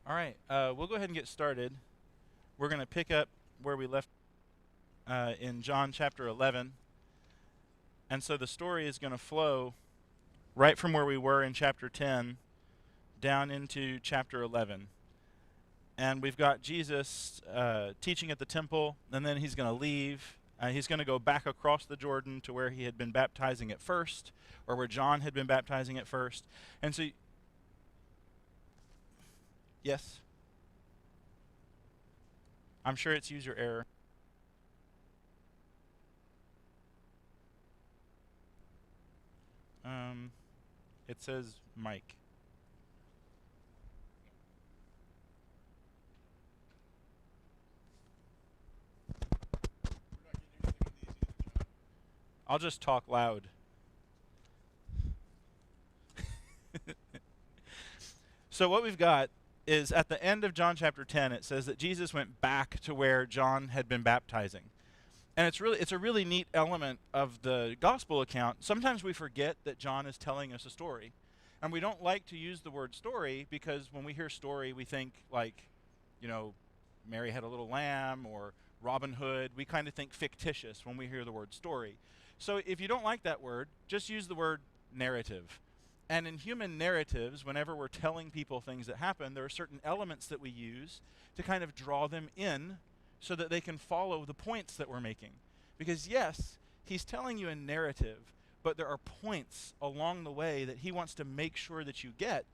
All right, we'll go ahead and get started. We're going to pick up where we left in John chapter 11. And so the story is going to flow right from where we were in chapter 10 down into chapter 11. And we've got Jesus teaching at the temple, and then he's going to leave. He's going to go back across the Jordan to where he had been baptizing at first, or where John had been baptizing at first. And so, yes, I'm sure it's user error. It says Mike. I'll just talk loud. So what we've got is at the end of John chapter 10, it says that Jesus went back to where John had been baptizing. And it's a really neat element of the gospel account. Sometimes we forget that John is telling us a story. And we don't like to use the word story because when we hear story, we think like, Mary had a little lamb or Robin Hood. We kind of think fictitious when we hear the word story. So if you don't like that word, just use the word narrative. And in human narratives, whenever we're telling people things that happen, there are certain elements that we use to kind of draw them in so that they can follow the points that we're making. Because yes, he's telling you a narrative, but there are points along the way that he wants to make sure that you get.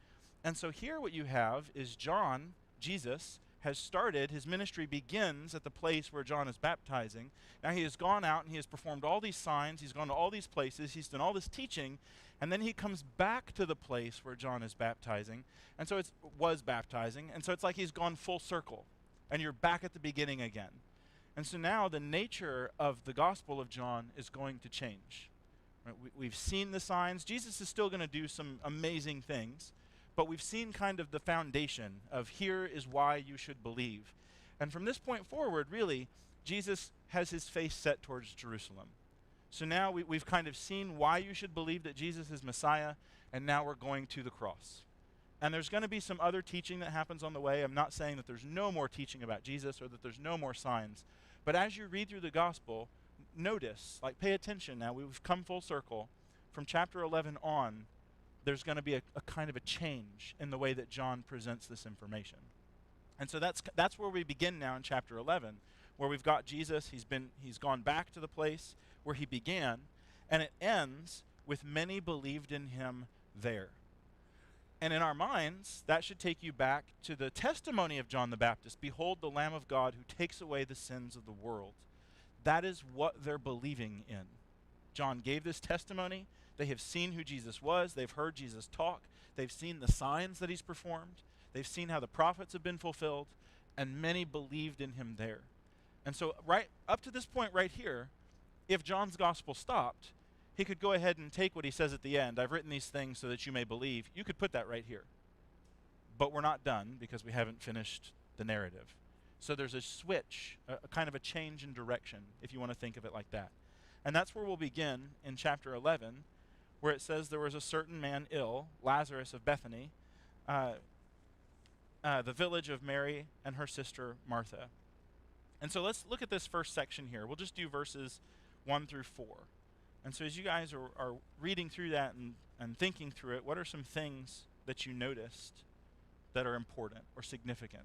And so here what you have is John, Jesus, has started, his ministry begins at the place where John is baptizing. Now he has gone out and he has performed all these signs, he's gone to all these places, he's done all this teaching, and then he comes back to the place where John is baptizing, and so was baptizing, and so it's like he's gone full circle, and you're back at the beginning again. And so now the nature of the Gospel of John is going to change. Right? We've seen the signs. Jesus is still going to do some amazing things, but we've seen kind of the foundation of here is why you should believe. And from this point forward, really, Jesus has his face set towards Jerusalem. So now we've kind of seen why you should believe that Jesus is Messiah, and now we're going to the cross. And there's going to be some other teaching that happens on the way. I'm not saying that there's no more teaching about Jesus or that there's no more signs. But as you read through the gospel, notice, pay attention now. We've come full circle. From chapter 11 on, there's going to be a kind of a change in the way that John presents this information. And so that's where we begin now in chapter 11, where we've got Jesus. He's gone back to the place where he began, and it ends with many believed in him there. And in our minds, that should take you back to the testimony of John the Baptist. Behold the Lamb of God who takes away the sins of the world. That is what they're believing in. John gave this testimony. They have seen who Jesus was. They've heard Jesus talk. They've seen the signs that he's performed. They've seen how the prophets have been fulfilled. And many believed in him there. And so right up to this point right here, if John's gospel stopped, he could go ahead and take what he says at the end. I've written these things so that you may believe. You could put that right here. But we're not done because we haven't finished the narrative. So there's a switch, a kind of a change in direction, if you want to think of it like that. And that's where we'll begin in chapter 11, where it says there was a certain man ill, Lazarus of Bethany, the village of Mary and her sister Martha. And so let's look at this first section here. We'll just do verses 1 through 4. And so as you guys are reading through that and thinking through it, what are some things that you noticed that are important or significant?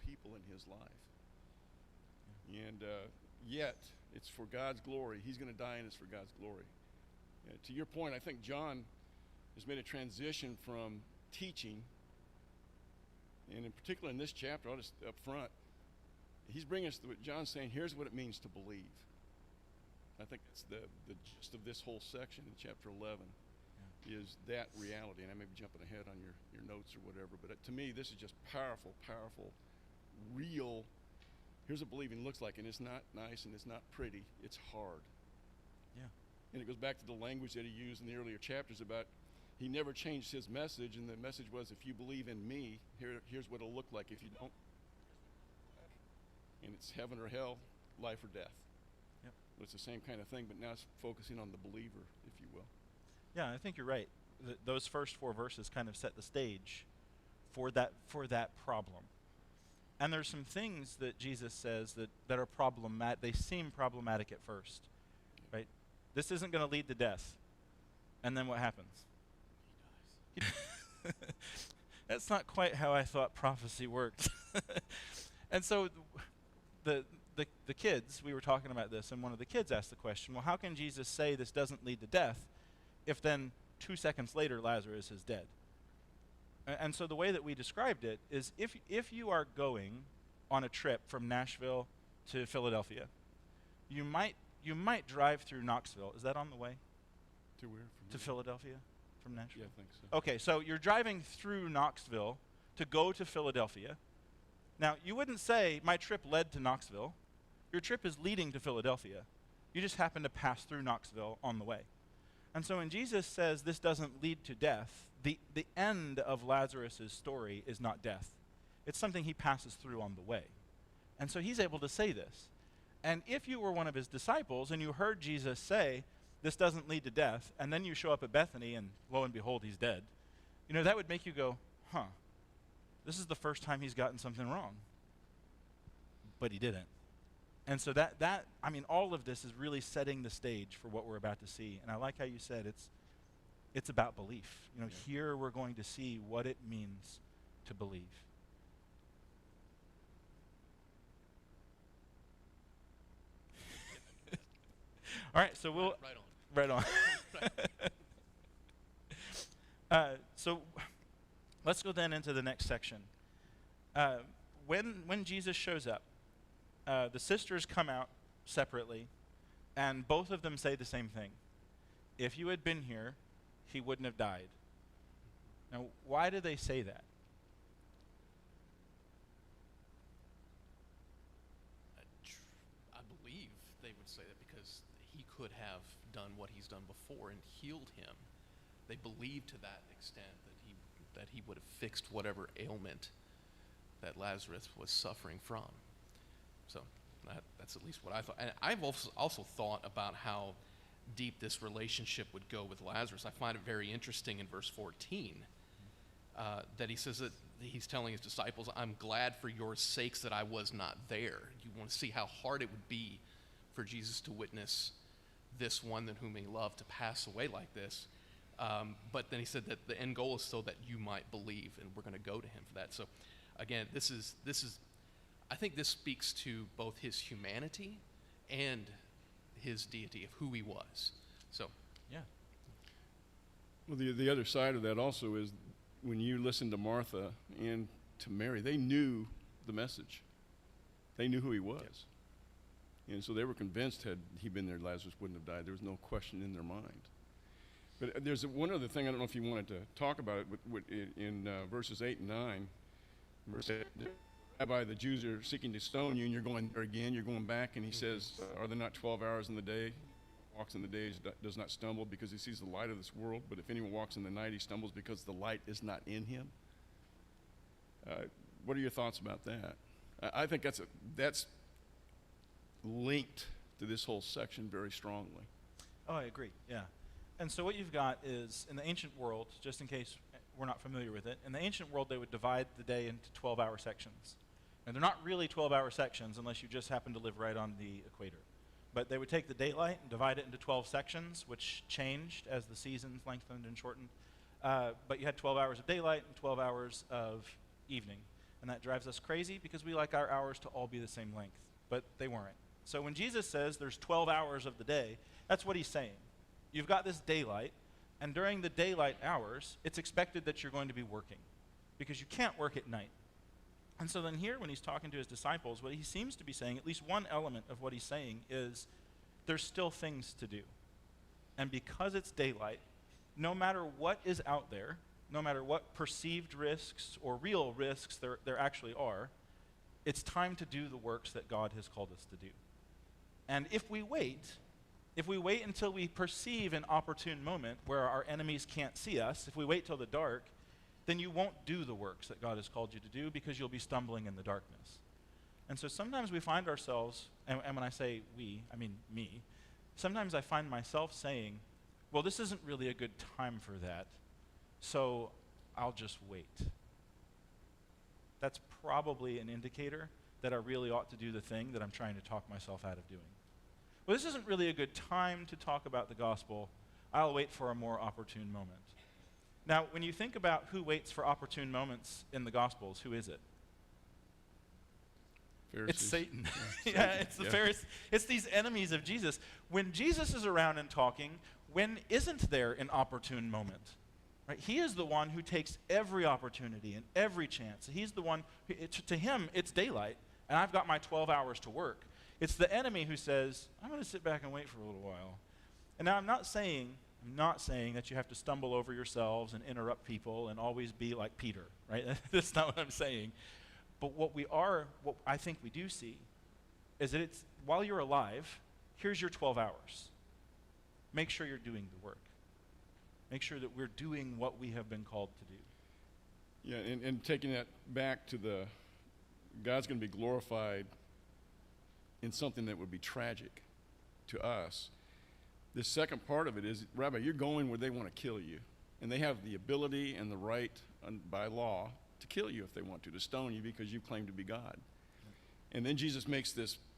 People in his life. And yet, it's for God's glory. He's going to die, and it's for God's glory. To your point, I think John has made a transition from teaching, and in particular in this chapter, I'll just up front, he's bringing us, what John's saying, here's what it means to believe. I think that's the gist of this whole section in chapter 11, is that reality. And I may be jumping ahead on your notes or whatever, but to me, this is just powerful, powerful, real. Here's what believing looks like, and it's not nice and it's not pretty. It's hard. Yeah. And it goes back to the language that he used in the earlier chapters about he never changed his message, and the message was, if you believe in me, here's what it'll look like. If you don't, and it's heaven or hell, life or death. Yep. But it's the same kind of thing, but now it's focusing on the believer, if you will. Yeah, I think you're right. Those first 4 verses kind of set the stage for that problem. And there's some things that Jesus says that are problematic. They seem problematic at first, right? This isn't going to lead to death. And then what happens? He dies. That's not quite how I thought prophecy worked. And so the kids, we were talking about this, and one of the kids asked the question, well, how can Jesus say this doesn't lead to death if then 2 seconds later Lazarus is dead? And so the way that we described it is if you are going on a trip from Nashville to Philadelphia, you might drive through Knoxville. Is that on the way? To where? To Philadelphia from Nashville? Yeah, I think so. Okay, so you're driving through Knoxville to go to Philadelphia. Now, you wouldn't say my trip led to Knoxville. Your trip is leading to Philadelphia. You just happen to pass through Knoxville on the way. And so when Jesus says this doesn't lead to death, the end of Lazarus' story is not death. It's something he passes through on the way. And so he's able to say this. And if you were one of his disciples and you heard Jesus say, this doesn't lead to death, and then you show up at Bethany and lo and behold, he's dead, that would make you go, this is the first time he's gotten something wrong. But he didn't. And so all of this is really setting the stage for what we're about to see. And I like how you said it's about belief. Here we're going to see what it means to believe. All right, so we'll right on. So let's go then into the next section. When Jesus shows up, the sisters come out separately, and both of them say the same thing. If you had been here, he wouldn't have died. Now, why do they say that? I believe they would say that because he could have done what he's done before and healed him. They believe to that extent that he would have fixed whatever ailment that Lazarus was suffering from. So that's at least what I thought. And I've also thought about how deep this relationship would go with Lazarus. I find it very interesting in verse 14 that he says that he's telling his disciples, I'm glad for your sakes that I was not there. You want to see how hard it would be for Jesus to witness this one that whom he loved to pass away like this. But then he said that the end goal is so that you might believe, and we're going to go to him for that. So again, this is I think this speaks to both his humanity and his deity of who he was. So, yeah. Well, the other side of that also is when you listen to Martha and to Mary, they knew the message. They knew who he was. Yep. And so they were convinced had he been there, Lazarus wouldn't have died. There was no question in their mind. But there's one other thing, I don't know if you wanted to talk about it, in verses 8 and 9. Verse 8, Rabbi, the Jews are seeking to stone you, and you're going there again, you're going back, and he says, are there not 12 hours in the day? Walks in the day does not stumble because he sees the light of this world, but if anyone walks in the night, he stumbles because the light is not in him. What are your thoughts about that? I think that's linked to this whole section very strongly. Oh, I agree, yeah. And so what you've got is, in the ancient world, just in case we're not familiar with it, in the ancient world they would divide the day into 12-hour sections. And they're not really 12-hour sections unless you just happen to live right on the equator. But they would take the daylight and divide it into 12 sections, which changed as the seasons lengthened and shortened. But you had 12 hours of daylight and 12 hours of evening. And that drives us crazy because we like our hours to all be the same length. But they weren't. So when Jesus says there's 12 hours of the day, that's what he's saying. You've got this daylight, and during the daylight hours, it's expected that you're going to be working because you can't work at night. And so then here, when he's talking to his disciples, what he seems to be saying, at least one element of what he's saying, is there's still things to do. And because it's daylight, no matter what is out there, no matter what perceived risks or real risks there actually are, it's time to do the works that God has called us to do. And if we wait until we perceive an opportune moment where our enemies can't see us, if we wait till the dark, then you won't do the works that God has called you to do because you'll be stumbling in the darkness. And so sometimes we find ourselves, and when I say we, I mean me, sometimes I find myself saying, well, this isn't really a good time for that, so I'll just wait. That's probably an indicator that I really ought to do the thing that I'm trying to talk myself out of doing. Well, this isn't really a good time to talk about the gospel. I'll wait for a more opportune moment. Now, when you think about who waits for opportune moments in the Gospels, who is it? Pharisees. It's Satan. Yeah, Yeah, it's the Pharisees. It's these enemies of Jesus. When Jesus is around and talking, when isn't there an opportune moment? Right? He is the one who takes every opportunity and every chance. He's the one, to him, it's daylight, and I've got my 12 hours to work. It's the enemy who says, I'm going to sit back and wait for a little while. And now I'm not saying that you have to stumble over yourselves and interrupt people and always be like Peter, right? That's not what I'm saying. But what I think we do see is that it's, while you're alive, here's your 12 hours. Make sure you're doing the work. Make sure that we're doing what we have been called to do. Yeah, and taking that back to God's going to be glorified in something that would be tragic to us. The second part of it is, Rabbi, you're going where they want to kill you. And they have the ability and the right by law to kill you if they want to stone you because you claim to be God. And then Jesus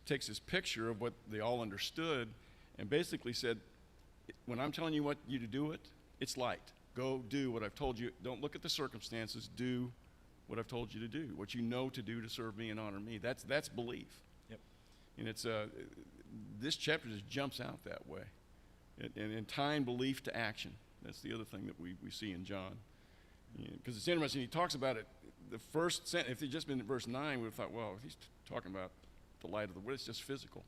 takes this picture of what they all understood and basically said, when I'm telling you what you to do it, it's light. Go do what I've told you. Don't look at the circumstances. Do what I've told you to do, what you know to do to serve me and honor me. That's belief. Yep. And it's this chapter just jumps out that way. And tying belief to action. That's the other thing that we see in John. Because it's interesting, he talks about it, the first sentence, if he'd just been in verse 9, we would have thought, well, if he's talking about the light of the world, it's just physical.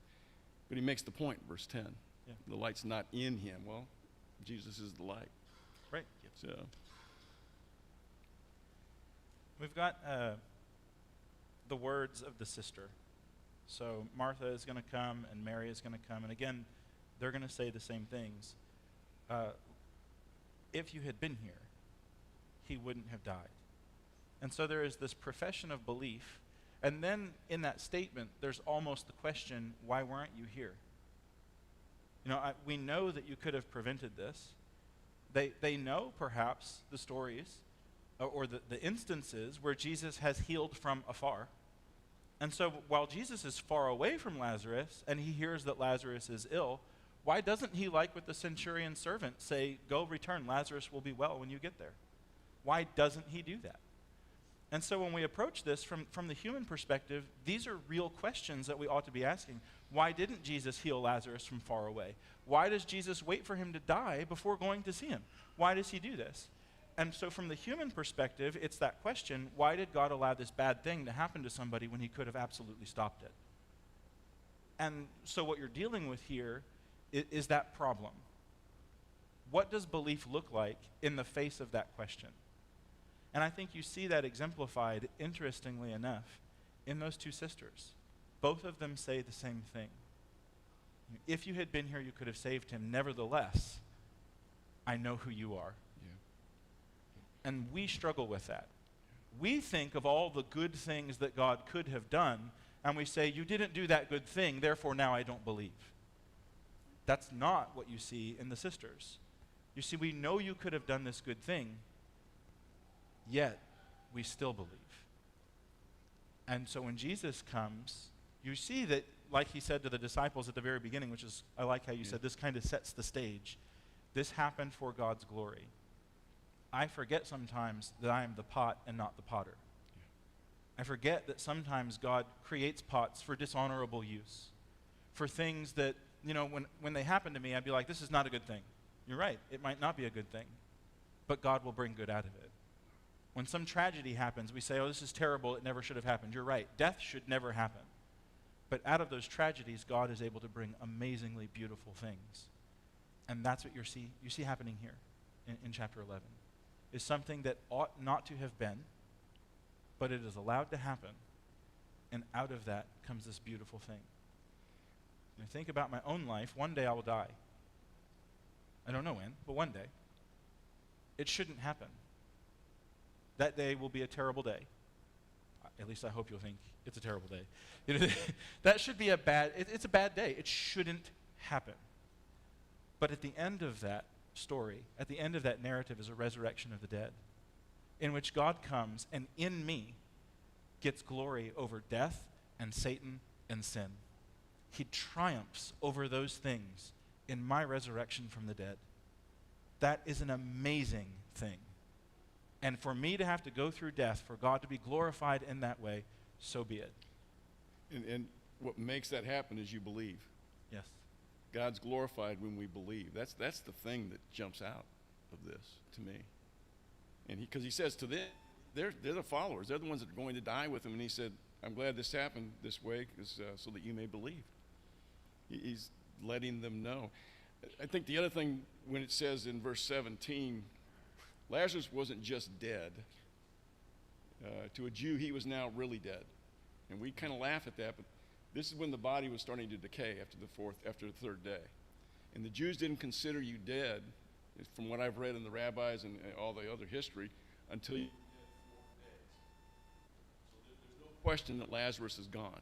But he makes the point in verse 10. Yeah. The light's not in him. Well, Jesus is the light. Right. So we've got the words of the sister. So Martha is going to come and Mary is going to come. And again, they're going to say the same things. If you had been here, he wouldn't have died. And so there is this profession of belief. And then in that statement, there's almost the question, why weren't you here? We know that you could have prevented this. They know perhaps the stories or the instances where Jesus has healed from afar. And so while Jesus is far away from Lazarus and he hears that Lazarus is ill, why doesn't he, like with the centurion's servant, say, go return, Lazarus will be well when you get there? Why doesn't he do that? And so when we approach this from the human perspective, these are real questions that we ought to be asking. Why didn't Jesus heal Lazarus from far away? Why does Jesus wait for him to die before going to see him? Why does he do this? And so from the human perspective, it's that question, why did God allow this bad thing to happen to somebody when he could have absolutely stopped it? And so what you're dealing with here is that problem. What does belief look like in the face of that question? And I think you see that exemplified, interestingly enough, in those two sisters. Both of them say the same thing. If you had been here, you could have saved him. Nevertheless, I know who you are. Yeah. And we struggle with that. We think of all the good things that God could have done, and we say, you didn't do that good thing, therefore now I don't believe. That's not what you see in the sisters. You see, we know you could have done this good thing, yet we still believe. And so when Jesus comes, you see that, like he said to the disciples at the very beginning, which is, I like how you said, this kind of sets the stage. This happened for God's glory. I forget sometimes that I am the pot and not the potter. I forget that sometimes God creates pots for dishonorable use, for things that, when they happen to me, I'd be like, this is not a good thing. You're right, it might not be a good thing, but God will bring good out of it. When some tragedy happens, we say, oh, this is terrible, it never should have happened. You're right, death should never happen. But out of those tragedies, God is able to bring amazingly beautiful things. And that's what you see happening here in chapter 11. Is something that ought not to have been, but it is allowed to happen. And out of that comes this beautiful thing. When I think about my own life, one day I will die. I don't know when, but one day. It shouldn't happen. That day will be a terrible day. At least I hope you'll think it's a terrible day. That should be it's a bad day. It shouldn't happen. But at the end of that story, at the end of that narrative, is a resurrection of the dead, in which God comes and in me gets glory over death and Satan and sin. He triumphs over those things in my resurrection from the dead. That is an amazing thing. And for me to have to go through death, for God to be glorified in that way, so be it. And what makes that happen is you believe. Yes. God's glorified when we believe. That's the thing that jumps out of this to me. And because he says to them, they're the followers. They're the ones that are going to die with him. And he said, I'm glad this happened this way so that you may believe. He's letting them know. I think the other thing, when it says in verse 17, Lazarus wasn't just dead. To a Jew, he was now really dead. And we kind of laugh at that, but this is when the body was starting to decay after the third day. And the Jews didn't consider you dead, from what I've read in the rabbis and all the other history, until you were dead 4 days. So there's no question that Lazarus is gone.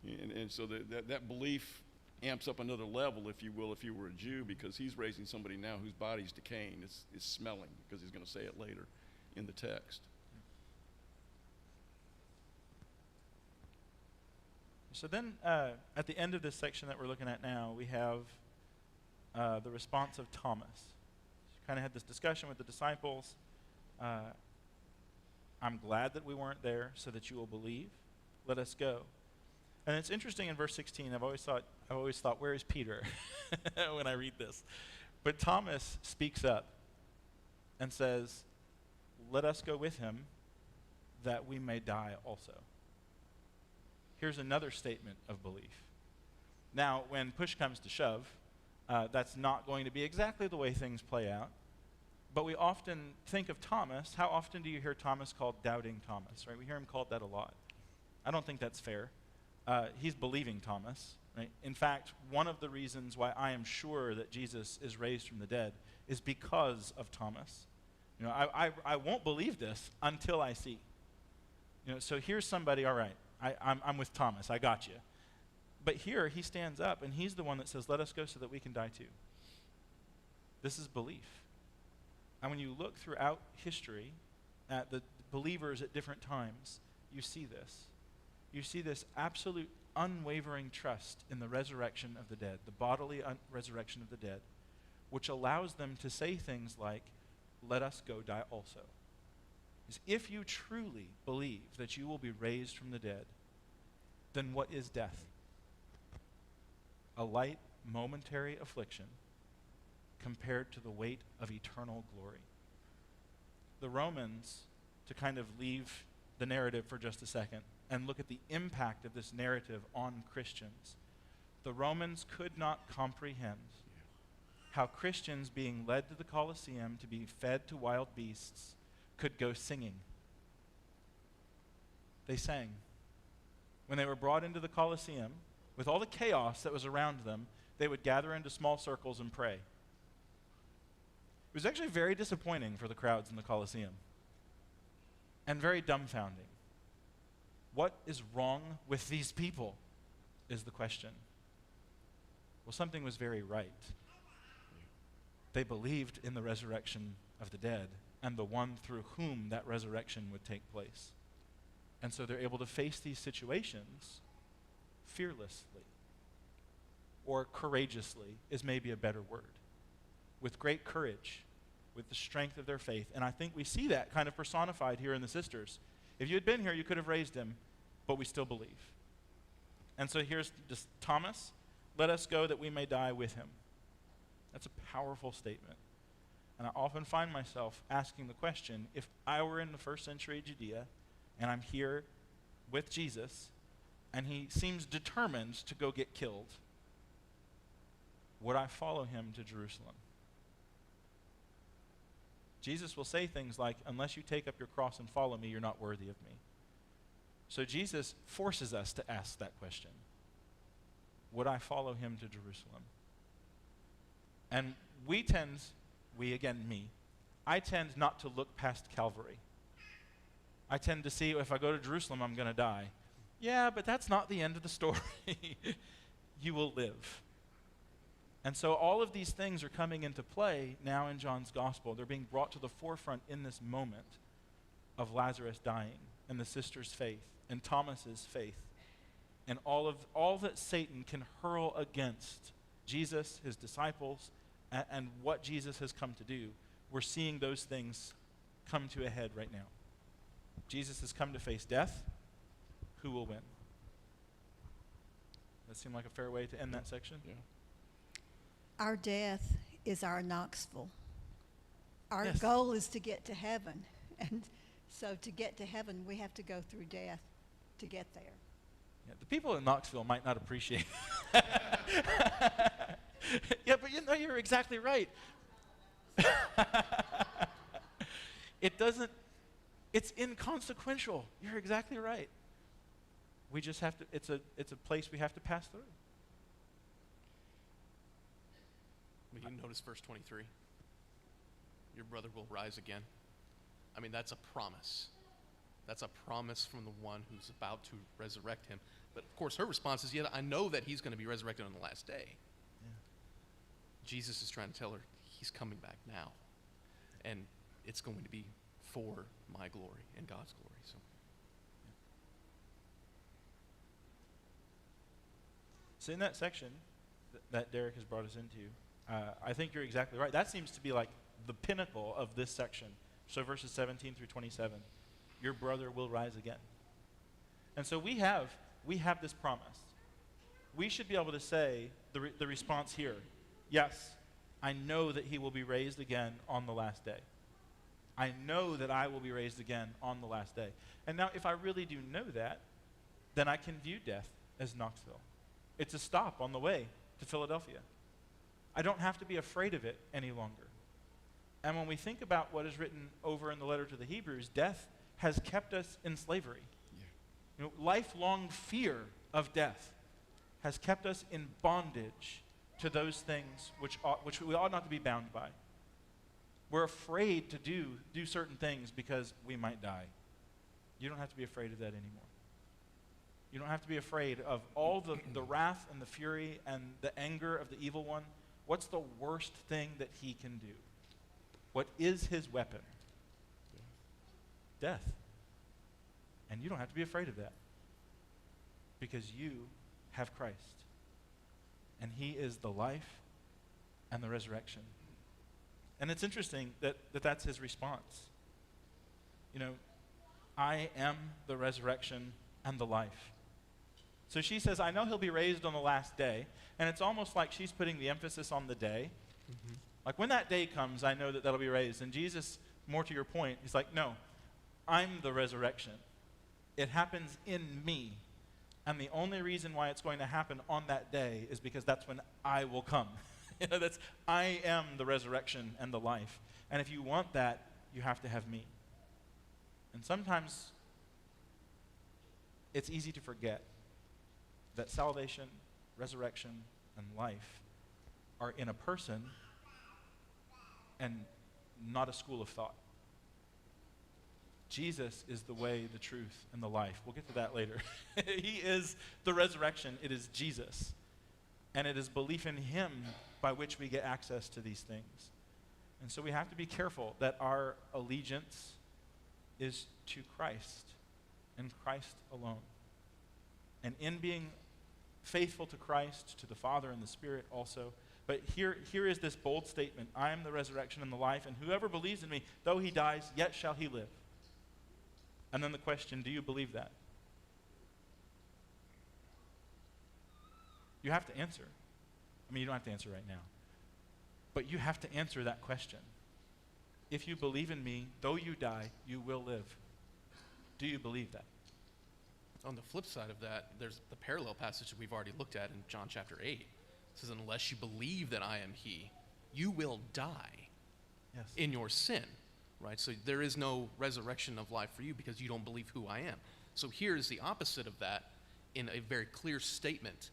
And so that belief amps up another level, if you will, if you were a Jew, because he's raising somebody now whose body's decaying, is smelling, because he's going to say it later in the text. So then, at the end of this section that we're looking at now, we have the response of Thomas. She kind of had this discussion with the disciples. I'm glad that we weren't there so that you will believe. Let us go. And it's interesting in verse 16, I've always thought, where is Peter when I read this? But Thomas speaks up and says, let us go with him that we may die also. Here's another statement of belief. Now, when push comes to shove, that's not going to be exactly the way things play out. But we often think of Thomas. How often do you hear Thomas called doubting Thomas, right? We hear him called that a lot. I don't think that's fair. He's believing Thomas, right? In fact, one of the reasons why I am sure that Jesus is raised from the dead is because of Thomas. You know, I won't believe this until I see. You know, so here's somebody, all right, I'm with Thomas, I got you. But here he stands up and he's the one that says, let us go so that we can die too. This is belief. And when you look throughout history at the believers at different times, you see this. You see this absolute unwavering trust in the resurrection of the dead, the bodily resurrection of the dead, which allows them to say things like, let us go die also. Because if you truly believe that you will be raised from the dead, then what is death? A light, momentary affliction compared to the weight of eternal glory. The Romans, to kind of leave the narrative for just a second and look at the impact of this narrative on Christians, the Romans could not comprehend how Christians being led to the Colosseum to be fed to wild beasts could go singing. They sang. When they were brought into the Colosseum, with all the chaos that was around them, they would gather into small circles and pray. It was actually very disappointing for the crowds in the Colosseum and very dumbfounding. What is wrong with these people is the question. Well, something was very right. They believed in the resurrection of the dead and the one through whom that resurrection would take place. And so they're able to face these situations fearlessly, or courageously is maybe a better word, with great courage, with the strength of their faith. And I think we see that kind of personified here in the sisters. If you had been here, you could have raised him, but we still believe. And so here's just Thomas, let us go that we may die with him. That's a powerful statement. And I often find myself asking the question, if I were in the first century Judea and I'm here with Jesus and he seems determined to go get killed, would I follow him to Jerusalem? Jesus will say things like, unless you take up your cross and follow me, you're not worthy of me. So Jesus forces us to ask that question. Would I follow him to Jerusalem? And I tend not to look past Calvary. I tend to see, if I go to Jerusalem, I'm going to die. Yeah, but that's not the end of the story. You will live. And so all of these things are coming into play now in John's gospel. They're being brought to the forefront in this moment of Lazarus dying and the sister's faith and Thomas's faith and all that Satan can hurl against Jesus, his disciples, and what Jesus has come to do. We're seeing those things come to a head right now. Jesus has come to face death. Who will win? That seem like a fair way to end that section? Yeah. Our death is our Knoxville. Our Yes. goal is to get to heaven. And so to get to heaven, we have to go through death to get there. Yeah, the people in Knoxville might not appreciate it. Yeah, but you're exactly right. It's inconsequential. You're exactly right. We just have to, it's a place we have to pass through. Well, you notice verse 23. Your brother will rise again. I mean, that's a promise. That's a promise from the one who's about to resurrect him. But of course, her response is, yeah, I know that he's going to be resurrected on the last day. Yeah. Jesus is trying to tell her he's coming back now. And it's going to be for my glory and God's glory. So, So in that section that Derek has brought us into, I think you're exactly right. That seems to be like the pinnacle of this section. So verses 17 through 27, your brother will rise again. And so we have this promise. We should be able to say the response here, yes, I know that he will be raised again on the last day. I know that I will be raised again on the last day. And now if I really do know that, then I can view death as Knoxville. It's a stop on the way to Philadelphia. I don't have to be afraid of it any longer. And when we think about what is written over in the letter to the Hebrews, death has kept us in slavery. Yeah. Lifelong fear of death has kept us in bondage to those things which we ought not to be bound by. We're afraid to do certain things because we might die. You don't have to be afraid of that anymore. You don't have to be afraid of all the wrath and the fury and the anger of the evil one. What's the worst thing that he can do? What is his weapon? Death. And you don't have to be afraid of that because you have Christ. And he is the life and the resurrection. And it's interesting that that's his response. I am the resurrection and the life. So she says, I know he'll be raised on the last day. And it's almost like she's putting the emphasis on the day. mm-hmm. Like when that day comes, I know that that'll be raised. And Jesus, more to your point, he's like, no, I'm the resurrection. It happens in me. And the only reason why it's going to happen on that day is because that's when I will come. I am the resurrection and the life. And if you want that, you have to have me. And sometimes it's easy to forget that salvation, resurrection, and life are in a person and not a school of thought. Jesus is the way, the truth, and the life. We'll get to that later. He is the resurrection. It is Jesus. And it is belief in him by which we get access to these things. And so we have to be careful that our allegiance is to Christ and Christ alone. And in being faithful to Christ, to the Father and the Spirit also. But here is this bold statement, I am the resurrection and the life, and whoever believes in me, though he dies, yet shall he live. And then the question, do you believe that? You have to answer. I mean, you don't have to answer right now. But you have to answer that question. if you believe in me, though you die, you will live. Do you believe that? On the flip side of that, there's the parallel passage that we've already looked at in John chapter 8. It says, unless you believe that I am he, you will die Yes. in your sin, right? So there is no resurrection of life for you because you don't believe who I am. So here is the opposite of that in a very clear statement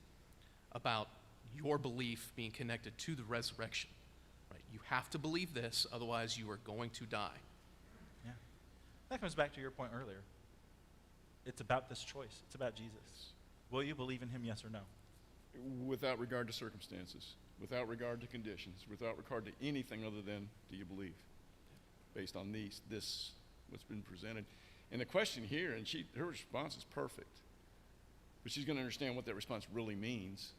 about your belief being connected to the resurrection, right? You have to believe this, otherwise you are going to die. Yeah. That comes back to your point earlier. It's about this choice. It's about Jesus. Will you believe in him, yes or no? Without regard to circumstances, without regard to conditions, without regard to anything other than, do you believe? Based on this, what's been presented. And the question here, and her response is perfect. But she's going to understand what that response really means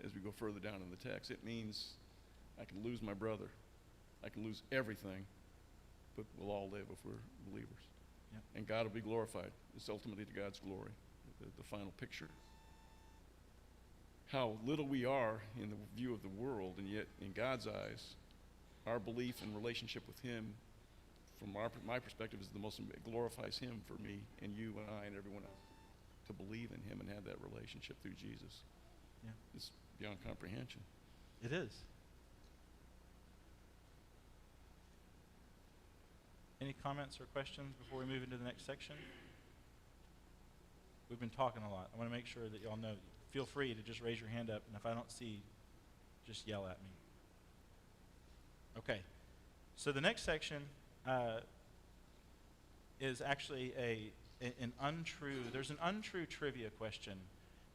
as we go further down in the text. It means I can lose my brother. I can lose everything, but we'll all live if we're believers. Yep. And God will be glorified. It's ultimately to God's glory, the final picture. How little we are in the view of the world, and yet in God's eyes, our belief and relationship with him, from my perspective, is the most, it glorifies him for me and you and I and everyone else. To believe in him and have that relationship through Jesus. Yeah. It's beyond comprehension. It is. Any comments or questions before we move into the next section? We've been talking a lot. I want to make sure that y'all know. Feel free to just raise your hand up, and if I don't see, just yell at me. Okay. So the next section is actually there's an untrue trivia question.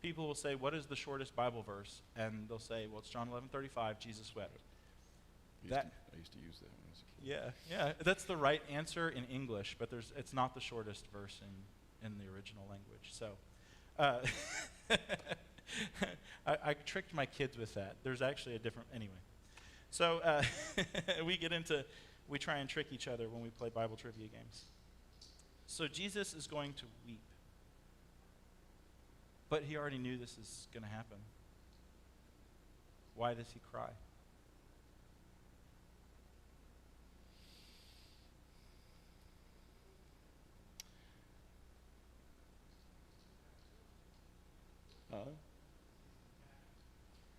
People will say, what is the shortest Bible verse? And they'll say, well, it's John 11:35, Jesus wept. I used to use that when I was a kid. Yeah, that's the right answer in English, but it's not the shortest verse in the original language. So I tricked my kids with that. There's actually a different, anyway. So we try and trick each other when we play Bible trivia games. So Jesus is going to weep. But he already knew this is going to happen. Why does he cry?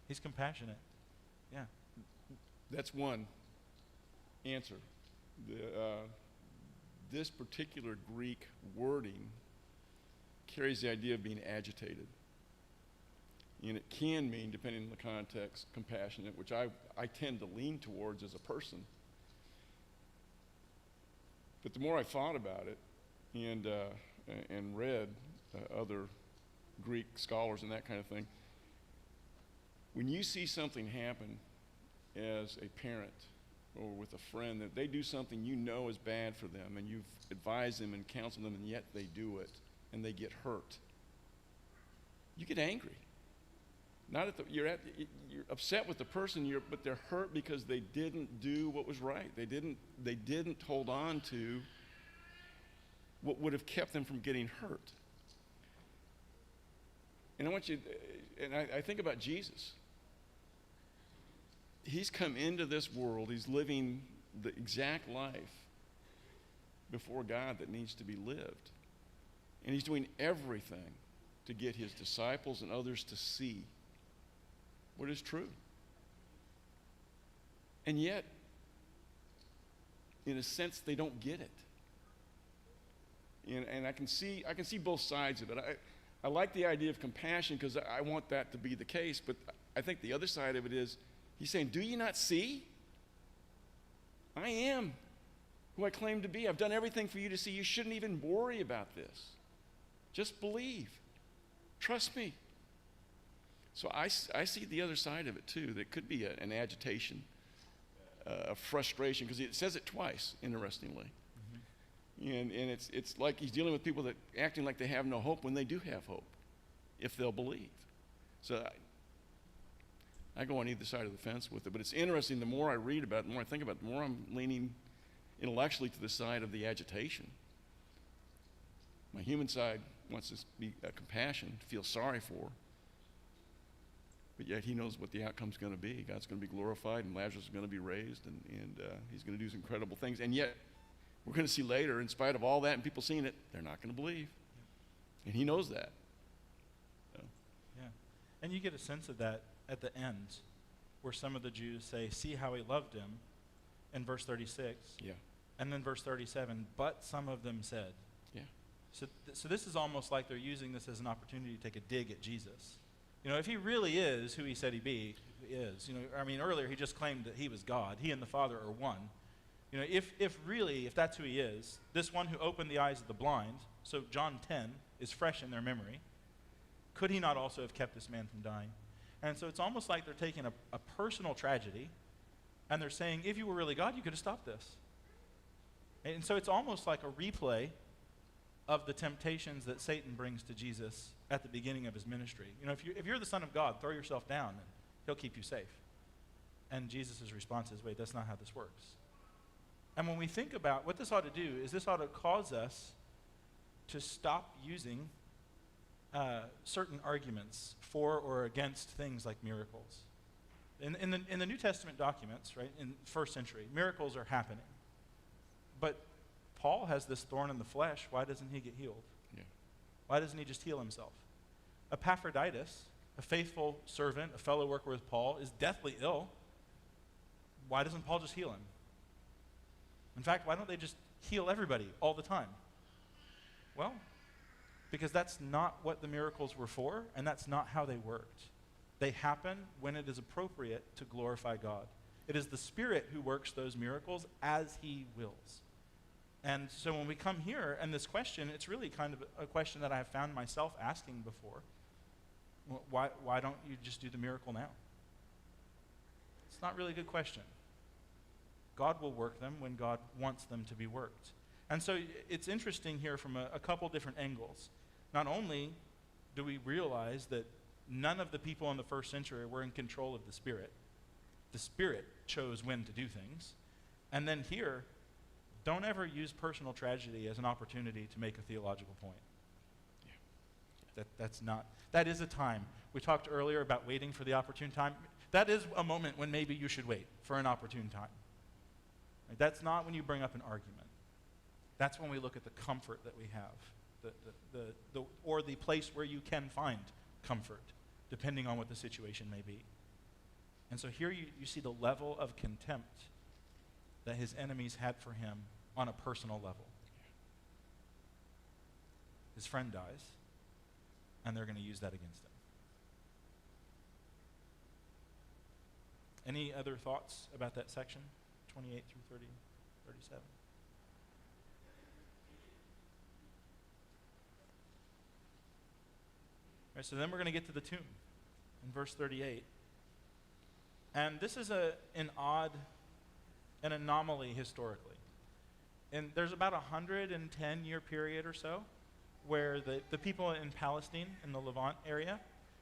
He's compassionate. Yeah. That's one answer. This particular Greek wording carries the idea of being agitated. And it can mean, depending on the context, compassionate, which I tend to lean towards as a person. But the more I thought about it and read other Greek scholars and that kind of thing, when you see something happen as a parent or with a friend, that they do something you know is bad for them, and you've advised them and counseled them, and yet they do it, and they get hurt, you get angry. You're upset with the person, but they're hurt because they didn't do what was right. They didn't hold on to what would have kept them from getting hurt. And I think about Jesus. He's come into this world. He's living the exact life before God that needs to be lived. And he's doing everything to get his disciples and others to see what is true. And yet, in a sense, they don't get it. And I can see both sides of it. I like the idea of compassion because I want that to be the case, but I think the other side of it is, he's saying, do you not see? I am who I claim to be. I've done everything for you to see. You shouldn't even worry about this. Just believe. Trust me. So I see the other side of it too. That could be an agitation, a frustration, because it says it twice, interestingly. Mm-hmm. And it's like he's dealing with people that acting like they have no hope when they do have hope, if they'll believe. So I go on either side of the fence with it. But it's interesting, the more I read about it, the more I think about it, the more I'm leaning intellectually to the side of the agitation. My human side wants to be compassion, to feel sorry for. But yet he knows what the outcome's going to be. God's going to be glorified, and Lazarus is going to be raised, and he's going to do some incredible things. And yet, we're going to see later, in spite of all that and people seeing it, they're not going to believe. And he knows that. So. Yeah. And you get a sense of that at the end, where some of the Jews say, see how he loved him, in verse 36. Yeah. And then verse 37, but some of them said. Yeah. So this is almost like they're using this as an opportunity to take a dig at Jesus. You know, if he really is who he said he is, you know, I mean, earlier he just claimed that he was God. He and the Father are one. You know, if that's who he is, this one who opened the eyes of the blind, so John 10 is fresh in their memory, could he not also have kept this man from dying? And so it's almost like they're taking a personal tragedy, and they're saying, if you were really God, you could have stopped this. And so it's almost like a replay of the temptations that Satan brings to Jesus at the beginning of his ministry. You know, if you're the Son of God, throw yourself down, and he'll keep you safe. And Jesus' response is, wait, that's not how this works. And when we think about what this ought to do, is this ought to cause us to stop using certain arguments for or against things like miracles. In the New Testament documents, right, in first century, miracles are happening. But Paul has this thorn in the flesh. Why doesn't he get healed? Yeah. Why doesn't he just heal himself? Epaphroditus, a faithful servant, a fellow worker with Paul, is deathly ill. Why doesn't Paul just heal him? In fact, why don't they just heal everybody all the time? Well, because that's not what the miracles were for, and that's not how they worked. They happen when it is appropriate to glorify God. It is the Spirit who works those miracles as he wills. And so when we come here, and this question, it's really kind of a question that I have found myself asking before. Why don't you just do the miracle now? It's not really a good question. God will work them when God wants them to be worked. And so it's interesting here from a couple different angles. Not only do we realize that none of the people in the first century were in control of the Spirit chose when to do things. And then here, don't ever use personal tragedy as an opportunity to make a theological point. Yeah. That is a time. We talked earlier about waiting for the opportune time. That is a moment when maybe you should wait for an opportune time. Right? That's not when you bring up an argument. That's when we look at the comfort that we have, or the place where you can find comfort, depending on what the situation may be. And so here you see the level of contempt that his enemies had for him on a personal level. His friend dies, and they're going to use that against him. Any other thoughts about that section, 28 through 37? All right, so then we're going to get to the tomb in verse 38. And this is an anomaly historically. And there's about a 110-year period or so where the people in Palestine, in the Levant area,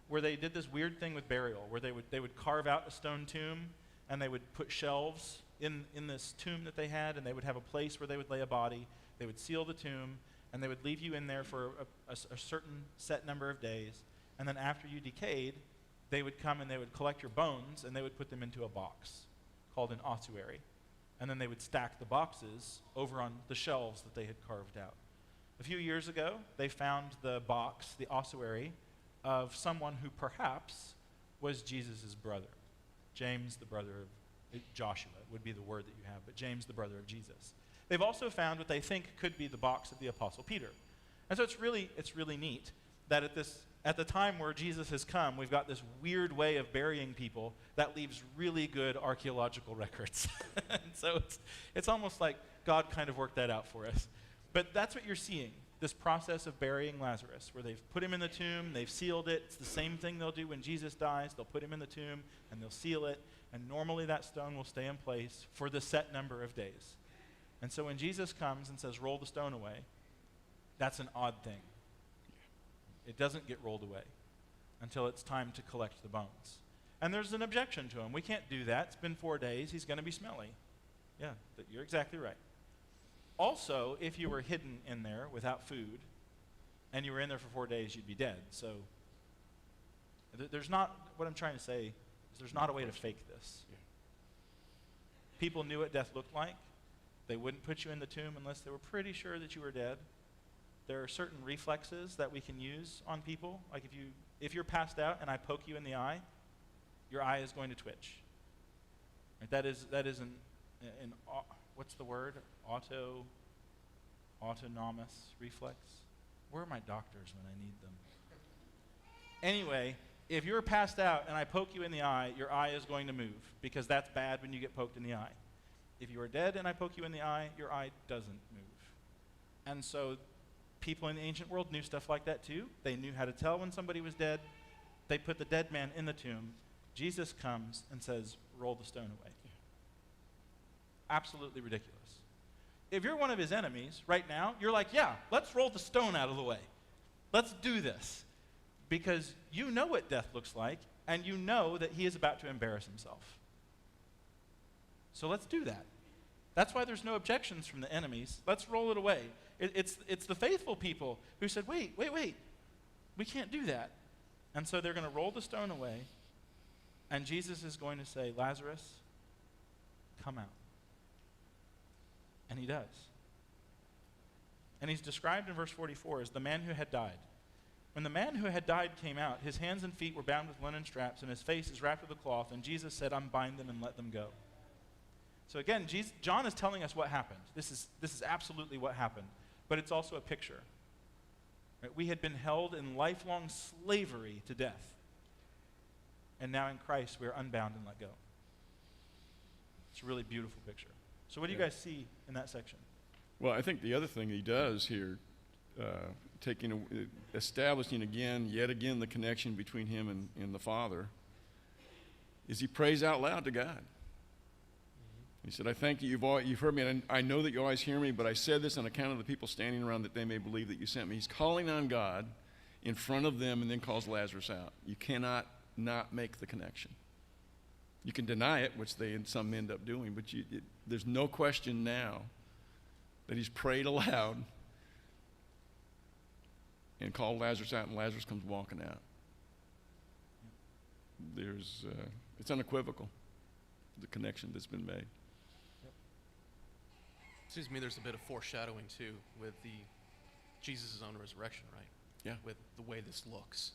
where they did this weird thing with burial, where they would carve out a stone tomb, and they would put shelves in this tomb that they had, and they would have a place where they would lay a body. They would seal the tomb, and they would leave you in there for a certain set number of days. And then after you decayed, they would come and they would collect your bones, and they would put them into a box called an ossuary. And then they would stack the boxes over on the shelves that they had carved out. A few years ago, they found the box, the ossuary, of someone who perhaps was Jesus' brother. James, the brother of Joshua, would be the word that you have, but James, the brother of Jesus. They've also found what they think could be the box of the Apostle Peter. And so it's really neat that at the time where Jesus has come, we've got this weird way of burying people that leaves really good archaeological records. And so it's almost like God kind of worked that out for us. But that's what you're seeing, this process of burying Lazarus, where they've put him in the tomb, they've sealed it. It's the same thing they'll do when Jesus dies. They'll put him in the tomb, and they'll seal it. And normally that stone will stay in place for the set number of days. And so when Jesus comes and says, roll the stone away, that's an odd thing. It doesn't get rolled away until it's time to collect the bones. And there's an objection to him. We can't do that. It's been 4 days. He's going to be smelly. Yeah, you're exactly right. Also, if you were hidden in there without food and you were in there for 4 days, you'd be dead. So There's not, what I'm trying to say is there's not a way to fake this. Yeah. People knew what death looked like. They wouldn't put you in the tomb unless they were pretty sure that you were dead. There are certain reflexes that we can use on people. Like if you're passed out and I poke you in the eye, your eye is going to twitch. Right? That is an what's the word? Autonomous reflex. Where are my doctors when I need them? Anyway, if you're passed out and I poke you in the eye, your eye is going to move because that's bad when you get poked in the eye. If you are dead and I poke you in the eye, your eye doesn't move. And so people in the ancient world knew stuff like that too. They knew how to tell when somebody was dead. They put the dead man in the tomb. Jesus comes and says, roll the stone away. Absolutely ridiculous. If you're one of his enemies right now, you're like, yeah, let's roll the stone out of the way. Let's do this. Because you know what death looks like, and you know that he is about to embarrass himself. So let's do that. That's why there's no objections from the enemies. Let's roll it away. It's the faithful people who said, wait, we can't do that. And so they're going to roll the stone away, and Jesus is going to say, Lazarus, come out. And he does. And he's described in verse 44 as the man who had died. When the man who had died came out, his hands and feet were bound with linen straps, and his face is wrapped with a cloth, and Jesus said, unbind them and let them go. So again, John is telling us what happened. This is absolutely what happened, but it's also a picture. Right? We had been held in lifelong slavery to death, and now in Christ we are unbound and let go. It's a really beautiful picture. So what do you guys see in that section? Well, I think the other thing he does here, establishing yet again the connection between him and the Father, is he prays out loud to God. He said, I thank you, you've heard me, and I know that you always hear me, but I said this on account of the people standing around that they may believe that you sent me. He's calling on God in front of them and then calls Lazarus out. You cannot not make the connection. You can deny it, which some end up doing, but there's no question now that he's prayed aloud and called Lazarus out, and Lazarus comes walking out. It's unequivocal, the connection that's been made. Seems to me there's a bit of foreshadowing too with Jesus' own resurrection, right? Yeah. With the way this looks.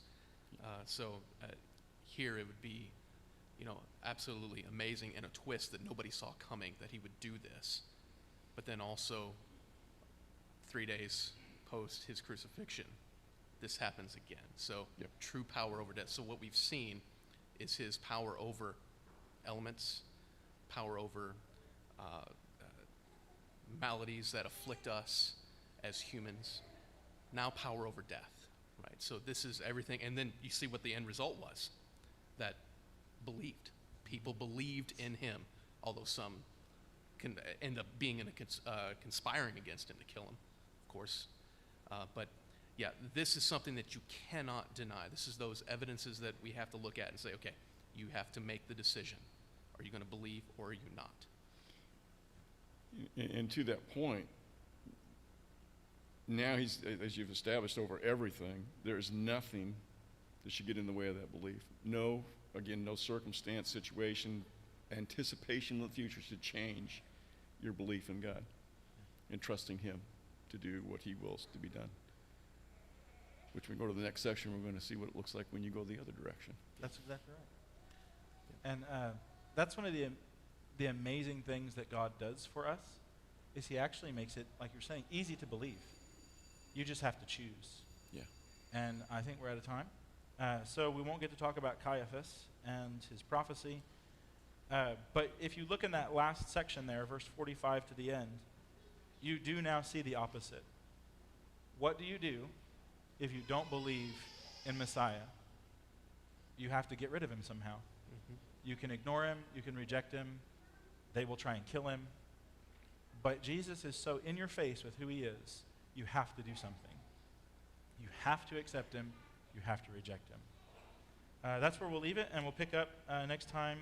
Here it would be, absolutely amazing and a twist that nobody saw coming that he would do this. But then also 3 days post his crucifixion, this happens again. So True power over death. So what we've seen is his power over elements, power over maladies that afflict us as humans, now power over death, right? So this is everything. And then you see what the end result was, that people believed in him, although some can end up being conspiring against him to kill him, of course. But this is something that you cannot deny. This is those evidences that we have to look at and say, okay, you have to make the decision. Are you going to believe or are you not? And to that point, now he's, as you've established over everything, there is nothing that should get in the way of that belief. No circumstance, situation, anticipation of the future should change your belief in God and trusting him to do what he wills to be done. Which, when we go to the next section, we're going to see what it looks like when you go the other direction. That's exactly right. And that's one of the amazing things that God does for us, is he actually makes it, like you're saying, easy to believe. You just have to choose. Yeah. And I think we're out of time. So we won't get to talk about Caiaphas and his prophecy. But if you look in that last section there, verse 45 to the end, you do now see the opposite. What do you do if you don't believe in Messiah? You have to get rid of him somehow. Mm-hmm. You can ignore him, you can reject him, they will try and kill him. But Jesus is so in your face with who he is, you have to do something. You have to accept him, you have to reject him. That's where we'll leave it, and we'll pick up next time